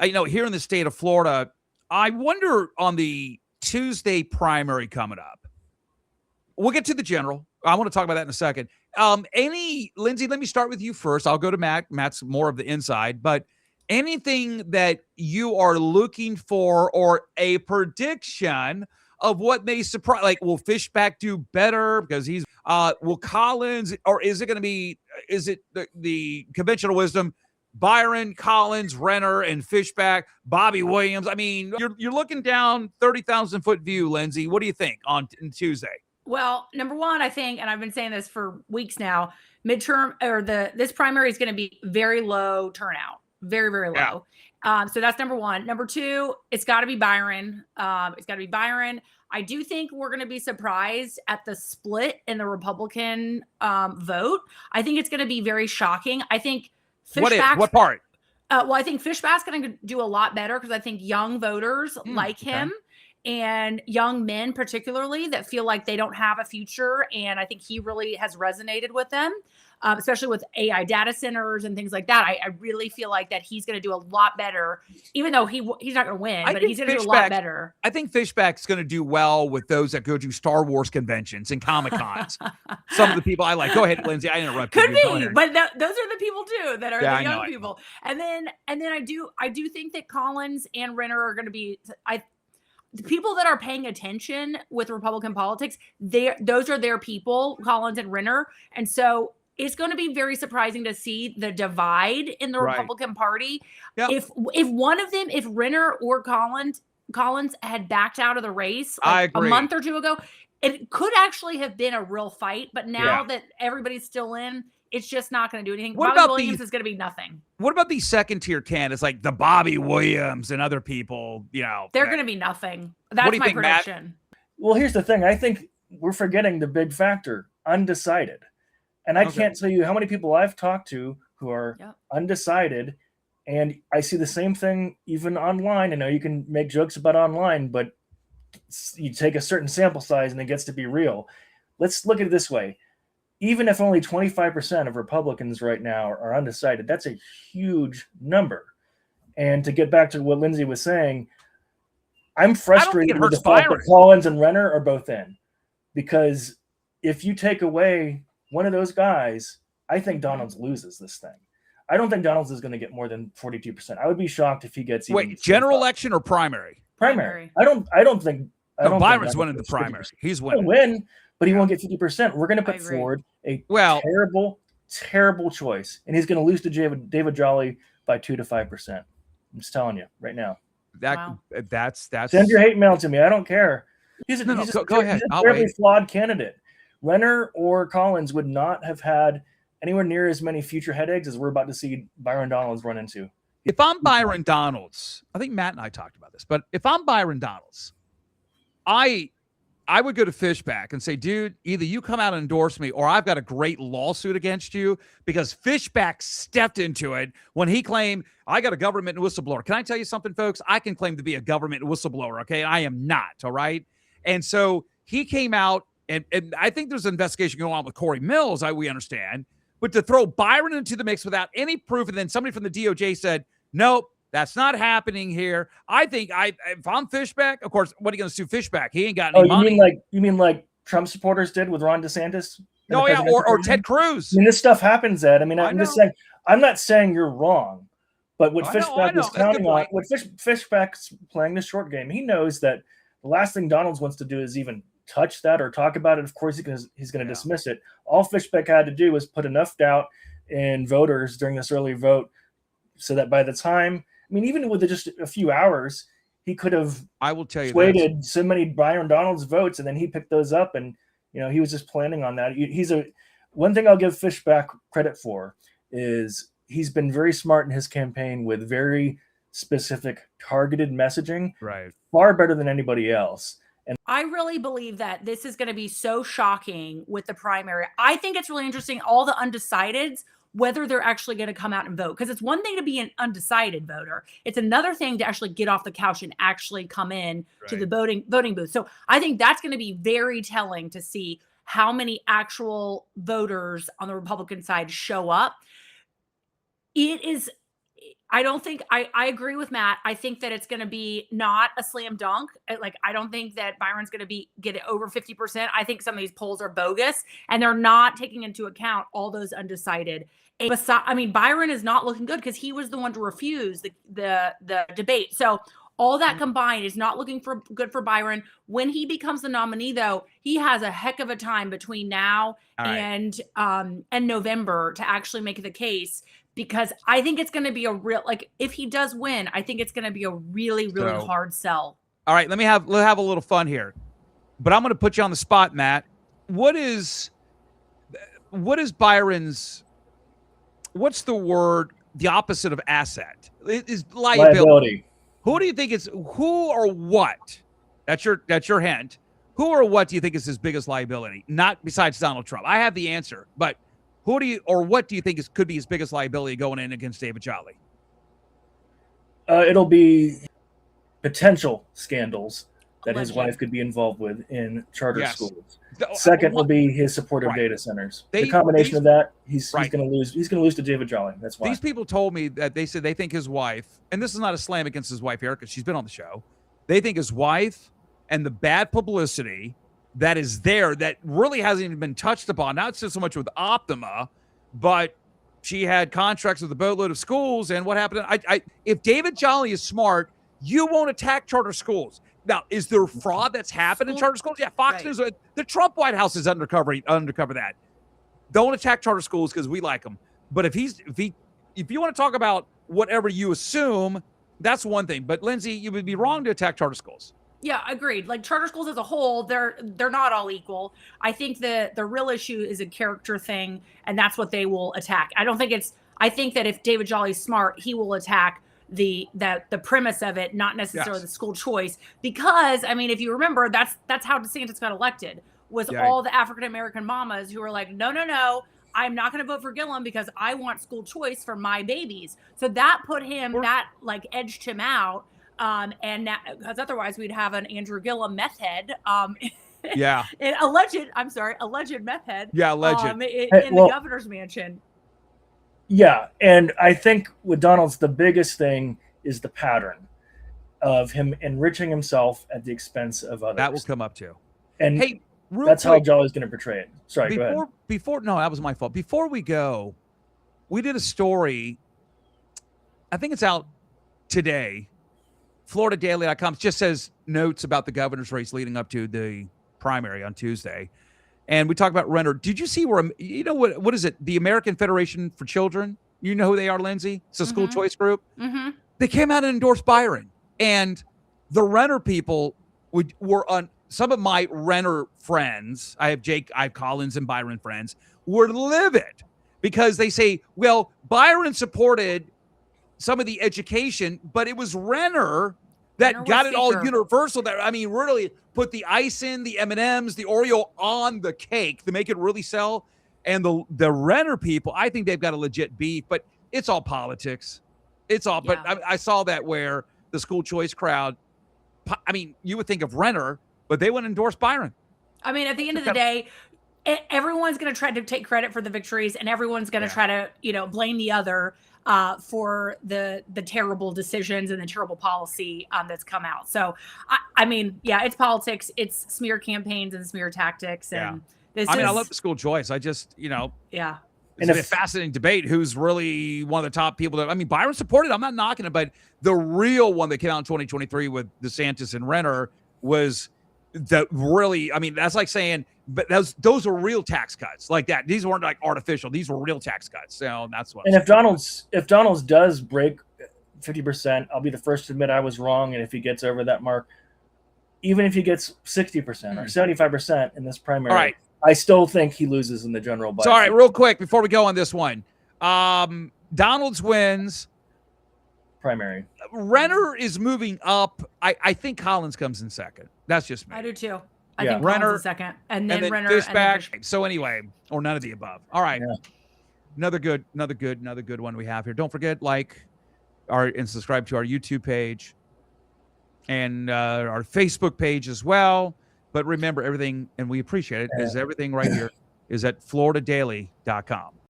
Here in the state of Florida, I wonder on the Tuesday primary coming up. We'll get to the general. I want to talk about that in a second. Lindsay, let me start with you first. I'll go to Matt. Matt's more of the inside, but anything that you are looking for or a prediction of what may surprise, like will Fishback do better because he's will Collins, or is it the conventional wisdom, Byron, Collins, Renner, and Fishback, Bobby Williams? I mean, you're looking down 30,000-foot view, Lindsay. What do you think on Tuesday? Well, number one, I think, and I've been saying this for weeks now, this primary is going to be very low turnout, very, very low. Yeah. So that's number one. Number two, it's got to be Byron. I do think we're going to be surprised at the split in the Republican vote. I think it's going to be very shocking. I think what part? I think Fishback's going to do a lot better because I think young voters like him. And young men particularly that feel like they don't have a future. And I think he really has resonated with them, especially with AI data centers and things like that. I really feel like that he's going to do a lot better, even though he's not going to win, but he's going to do a lot better. I think Fishback's going to do well with those that go to Star Wars conventions and Comic-Cons. Some of the people I like. Go ahead, Lindsay. I interrupted you. Could be, but those are the people too that are the young people. And then I do think that Collins and Renner are going to be, the people that are paying attention with Republican politics, those are their people, Collins and Renner. And so it's going to be very surprising to see the divide in the Republican Party. Yep. If one of them, if Renner or Collins had backed out of the race a month or two ago, it could actually have been a real fight. But now that everybody's still in, it's just not going to do anything. Bobby Williams is going to be nothing. What about these second-tier candidates like the Bobby Williams and other people? They're going to be nothing. That's my prediction. Matt? Well, here's the thing. I think we're forgetting the big factor: undecided. And I can't tell you how many people I've talked to who are undecided, and I see the same thing even online. I know you can make jokes about online, but you take a certain sample size and it gets to be real. Let's look at it this way. Even if only 25% of Republicans right now are undecided, that's a huge number. And to get back to what Lindsay was saying, I'm frustrated with the fact that Collins and Renner are both in. Because if you take away one of those guys, I think Donalds loses this thing. I don't think Donalds is going to get more than 42%. I would be shocked if he gets even general election or primary? Primary. I don't think Byron's winning the primary. He's winning. He'll win, but he won't get 50%. We're going to put forward a terrible choice, and he's going to lose to David Jolly by 2 to 5%. I'm just telling you right now. That's send your hate mail to me. I don't care. He's a terribly flawed candidate. Renner or Collins would not have had anywhere near as many future headaches as we're about to see Byron Donalds run into. If I'm Byron Donalds, I think Matt and I talked about this, but if I'm Byron Donalds, I would go to Fishback and say, dude, either you come out and endorse me or I've got a great lawsuit against you, because Fishback stepped into it when he claimed, I got a government whistleblower. Can I tell you something, folks? I can claim to be a government whistleblower, okay? I am not, all right? And so he came out, and I think there's an investigation going on with Corey Mills, we understand, but to throw Byron into the mix without any proof, and then somebody from the DOJ said, nope, that's not happening here. I think if I'm Fishback, of course, what are you going to sue Fishback? He ain't got any money. You mean like Trump supporters did with Ron DeSantis? Oh yeah, or Ted Cruz. I mean, this stuff happens, Ed. I mean, I'm just saying. I'm not saying you're wrong, but what Fishback is counting on, what Fishback's playing the short game. He knows that the last thing Donalds wants to do is even touch that or talk about it. Of course, he's going to dismiss it. All Fishback had to do was put enough doubt in voters during this early vote, so that by the time, I mean, even with just a few hours, he could have persuaded so many Byron Donalds votes, and then he picked those up, and he was just planning on that. One thing I'll give Fishback credit for is he's been very smart in his campaign with very specific targeted messaging, far better than anybody else. And I really believe that this is going to be so shocking with the primary. I think it's really interesting, all the undecideds, whether they're actually going to come out and vote. Because it's one thing to be an undecided voter. It's another thing to actually get off the couch and actually come in to the voting booth. So I think that's going to be very telling to see how many actual voters on the Republican side show up. don't think I agree with Matt. I think that it's going to be not a slam dunk. Like, I don't think that Byron's going to get it over 50%. I think some of these polls are bogus, and they're not taking into account all those undecided. I mean, Byron is not looking good because he was the one to refuse the debate. So all that combined is not looking good for Byron. When he becomes the nominee, though, he has a heck of a time between now and November to actually make the case, because I think it's going to be a real, like, if he does win, I think it's going to be a really, really hard sell. All right, let's have a little fun here, but I'm going to put you on the spot, Matt. What is Byron's? What's the word? The opposite of asset is liability. Who do you think who or what? That's your hint. Who or what do you think is his biggest liability? Not besides Donald Trump. I have the answer, but what do you think could be his biggest liability going in against David Jolly? It'll be potential scandals that his wife could be involved with in charter schools. Second will be his support of data centers. The combination of that, he's going to lose. He's going to lose to David Jolly. That's why. These people told me that they said they think his wife, and this is not a slam against his wife here because she's been on the show. They think his wife and the bad publicity that is there that really hasn't even been touched upon, not so much with Optima, but she had contracts with a boatload of schools. And what happened? If David Jolly is smart, you won't attack charter schools. Now, is there fraud that's happened in charter schools? Yeah, Fox News, the Trump White House is undercover that. Don't attack charter schools because we like them. But if you want to talk about whatever you assume, that's one thing. But Lindsay, you would be wrong to attack charter schools. Yeah, agreed. Like, charter schools as a whole, they're not all equal. I think the real issue is a character thing, and that's what they will attack. I think that if David Jolly's smart, he will attack the premise of it, not necessarily the school choice. Because, I mean, if you remember, that's how DeSantis got elected, was all the African-American mamas who were like, no, I'm not going to vote for Gillum because I want school choice for my babies. So that put him, edged him out. And because otherwise we'd have an Andrew Gillum meth head. Alleged meth head. Yeah, alleged. In the governor's mansion. Yeah, and I think with Donald's, the biggest thing is the pattern of him enriching himself at the expense of others. That will come up too. And that's how Jolly's going to portray it. Sorry, go ahead. No, that was my fault. Before we go, we did a story. I think it's out today. FloridaDaily.com just says notes about the governor's race leading up to the primary on Tuesday. And we talk about Renner. Did you see what is it? The American Federation for Children. You know who they are, Lindsay? It's a school choice group. Mm-hmm. They came out and endorsed Byron. And the Renner people were on some of my Renner friends. I have Collins and Byron friends were livid because they say, well, Byron supported some of the education, but it was Renner that got it all universal. That, I mean, really put the icing, the M&Ms, the Oreo on the cake to make it really sell. And the Renner people, I think they've got a legit beef, but it's all politics. It's all. Yeah. But I saw that where the school choice crowd, I mean, you would think of Renner, but they wouldn't endorse Byron. I mean, at the end of the day, everyone's going to try to take credit for the victories, and everyone's going to try to, blame the other for the terrible decisions and the terrible policy that's come out. So, I mean, it's politics. It's smear campaigns and smear tactics. And I love the school choice. I just, it's a fascinating debate. Who's really one of the top people Byron supported. I'm not knocking it, but the real one that came out in 2023 with DeSantis and Renner was that's like saying, but those are real tax cuts like that. These weren't like artificial. These were real tax cuts. So that's what. And if Donalds does break 50%, I'll be the first to admit I was wrong. And if he gets over that mark, even if he gets 60% or 75% in this primary, I still think he loses in the general budget. So, all right, real quick before we go on this one, Donalds wins. Primary. Renner is moving up. I think Collins comes in second. That's just me. I do too. I think Renner is second, and then Renner, Fishback. And then so anyway, or none of the above. All right, another good one we have here. Don't forget and subscribe to our YouTube page and our Facebook page as well. But remember, everything, and we appreciate it, is everything right here is at FloridaDaily.com.